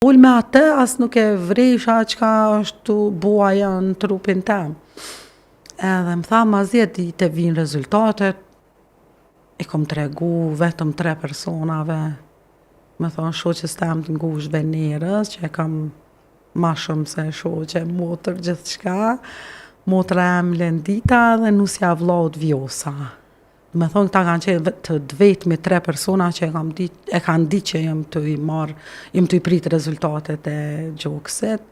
Ullë me atë, as nuk e vresha qka është të buaja në trupin tem. Edhe më tha, mas 10 ditë vinë rezultatet, i kom tregu vetëm 3 personave, me thonë shoqës tem të ngushtë nerës, që e kam ma shumë se shoqe, motër, gjithë qka, motra em Lendita dhe nusja vllaut Vjosa. Me thonë, këta kanë qenë të vetmi 3 persona që e kanë ditë që jem të i prit rezultatet e gjoksit.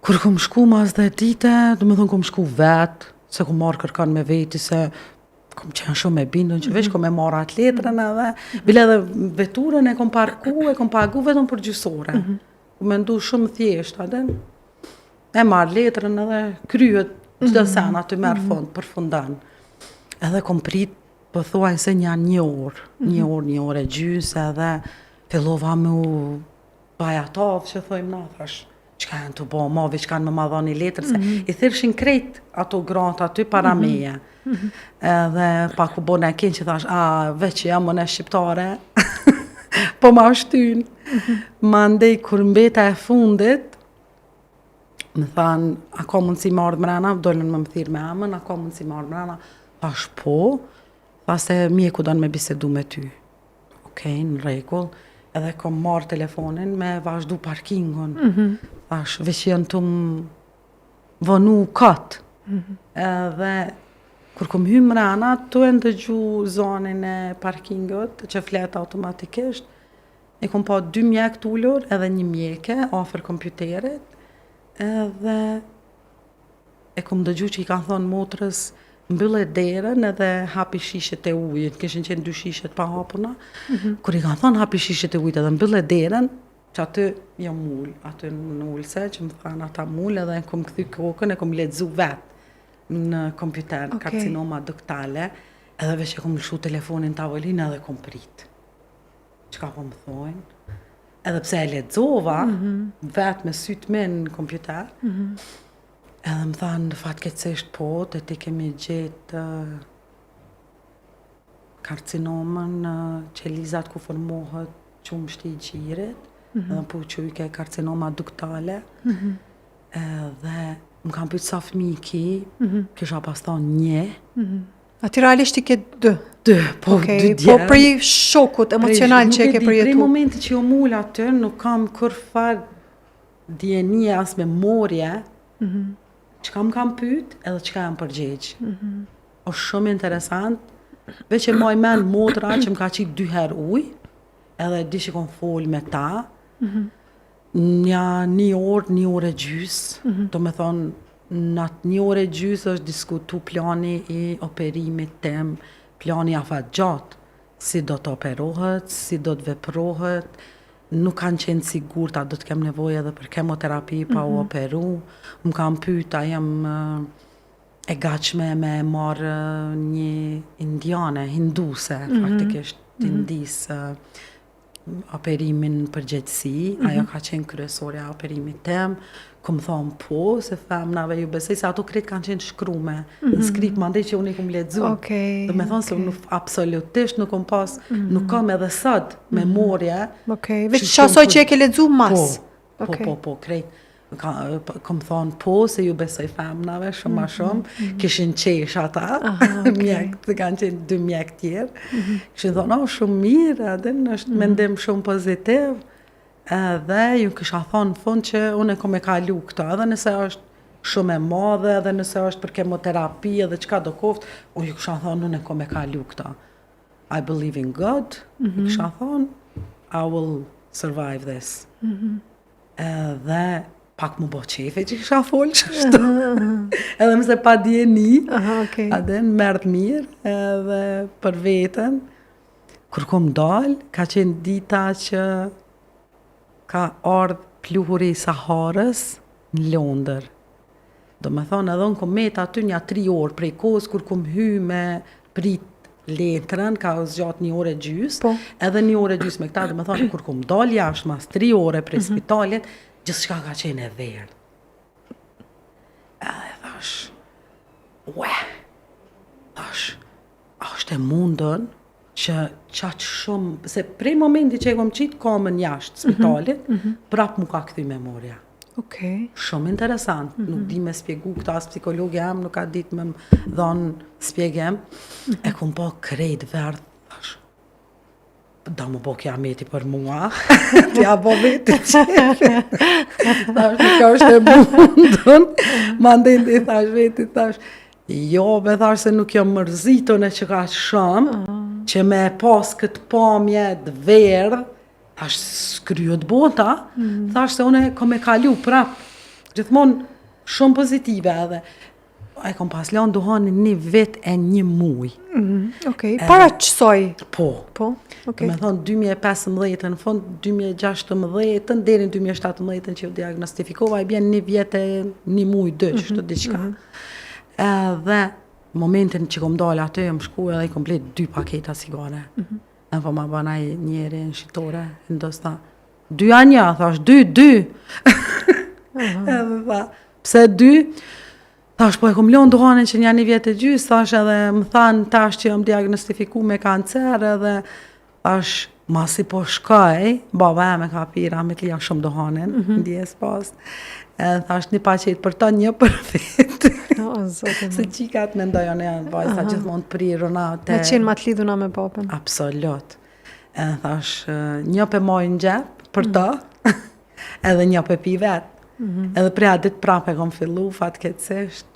Kur kom shku mas 10 dite, do me thonë kom shku vetë, se kom marrë kërkan me veti, se kom qenë shumë e bindën që veç kom e marrë atë letrën edhe, bile edhe veturën e kom pagu vetëm për gjysore. Kom mendu shumë thjesht, adin, e marrë letrën edhe kryet çdo sen aty merë fund, përfundan. Edhe kom prit, pëthuaj se një orë e gjys, edhe fillova me u bajatov, që thojmë na, thash, qka janë të bo, ma veç kanë me ma dhoni letër, se i thirshin krejt ato gratë aty para meje. Edhe pak u bo në kenë që thash, veç jam më në shqiptare, po ma shtyn. Mandej, kur mbeta e fundit, më thanë, a ka mundësi marrë mrena, dollën më thirë me amën, a ka mundësi marrë mrena, thash po, thash se mjeku donë me bisedu me ty. Okej, në rregull, edhe kom marrë telefonin me vazhdu parkingun. Thash, veç janë të më vënu katë. Edhe, kur kom hy mrena, tu e ndëgju zonin e parkingut, që flet automatikisht, e kom pa 2 mjek t'ullur, edhe 1 mjeke, afer kompjuterit, edhe e kom dëgju që i kanë thonë motrës, mbyllë derën edhe hapi shishet e ujit, kishin qenë 2 shishet pa hapuna. Kur i kanë thonë hapi shishet e ujit edhe mbyllë derën, që aty jam ullë, aty në ullëse, që më thanë ata mullë edhe e kom këthy kokën, e kom ledzu vetë në kompjuter, karcinoma duktale, edhe veç e kom lëshu telefonin tavolinë edhe kom prit. Qka po më thojnë? Edhe pse e ledzova, vetë me sytë me në kompjuter, edhe më thanë, fatkeqësisht po, të ti kemi gjetë karcinomën qelizat ku formohet qumshti i gjirit, edhe po që i ke karcinoma duktale, edhe më kam pyet sa fëmijë ki, kisha pas thonë 1. Aty realisht i ke 2. 2, po 2 djerë. Po prej shokut emocional që e ke përjetu. Prej momenti që jo mull aty, nuk kam kur farë djenie as memorje, çka më kam pyet edhe çka jam përgjigj. Është shumë interesant, veç e maj men motra që më ka qit 2 herë ujë, edhe di që kom fol me ta, nja 1 orë e gjys, do me thonë, në atë 1 orë e gjys është diskutu plani i operimit tem, plani afat gjatë, si do të operohet, si do të veprohet, nuk kanë qenë sigurt a do të kem nevojë edhe për kemoterapi pa u operu. Më kam pyet a jam e gatshme me marrë një indiane, hinduse, faktikisht indis operimin përgjithësi, ajo ka qenë kryesorja e operimit tem. Kom thonë po, se femnave ju besoj se ato kretë kanë qenë shkrume, në skrip mandej që unë i kom ledzu. Do me thonë se unë absolutisht nuk kom pas, nuk kam edhe sot memorje. Veç qasoj që e ke ledzu mas. Po, krejt. Kom thonë po, se ju besoj femnave shumë ma shumë, kishin qesh ata, mjek, të kanë qenë 2 mjek tjerë. Kishin thonë, shumë mirë, adin, është mendim shumë pozitiv. Edhe ju kisha thonë në fund që unë e kom e kalu këta, edhe nëse është shumë e madhe, edhe nëse është për kemoterapi, edhe qka do koftë, unë ju kisha thonë unë e kom e kalu këta. I believe in God, ju kisha thonë, I will survive this. Edhe pak më bo qefe që kisha folë qështu. Edhe mëse pa djeni, edhe në mërtë mirë, edhe për vetën. Kur kom dalë, ka qenë dita që ka ardhë pluhuri i Saharës në Londër. Do me thonë edhe unë kom met aty një 3 orë prej kohës kur kom hy me prit letrën, ka zgjat 1 orë e gjys, edhe 1 orë e gjys me këta, do me thonë kur kom dalë jashtë mas 3 orë prej spitalit, gjithë shka ka qenë e verë. Edhe thash, është e mundën që qatë shumë, se prej momenti që e kom qitë komën jashtë spitalit, prap mu ka kthy memoria. Okej. Shumë interesant, nuk di me spjegu këta as psikologi jam, nuk ka ditë me më dhonë spjegem, e kom po krejt verdh, thash, da më po kiameti për mua, t'ja bo veti qefi, thash, nuk është e mundun, mandin t'i thash veti, thash, jo, me thash se nuk jam mërzitun e që ka shumë, që me pas këtë pamje të verdh, thash skryot bota, thash se une kom e kalu prap, gjithmonë shumë pozitive edhe. E kom pas lanë duhanin 1 vit e 1 muj. Okej. Para qësoj? Po. Po, okej. Me thonë 2015, në fund 2016, deri në 2017 që u diagnostifikova, i bjen 1 vjet e 1 muj, 2, kështu diçka. Edhe momentin që kom dalë aty, më shku edhe i komplet 2 paketa sigare. E po ma banaj njeri në shqitore, ndosta 2 anja, thash 2. Edhe tha, pse 2? Thash, po e kom lënë duhanin që një 1 vjet e gjys, thash edhe më thanë tash që jam diagnostifiku me kancer edhe thash, masi po shkoj, baba e me ka pira me t'lija shumë duhanin, ndjes pas. Edhe thash, një paqet për ta, një për vetë. Se qikat me ndojën e janë vajza gjithmonë të priruna. Me qenë ma të lidhuna me babën. Absolut. Edhe thash, një për mojnë gjep për ta, edhe një për pi vetë. Edhe prea ditë prapë e kom fillu fatkeqësisht.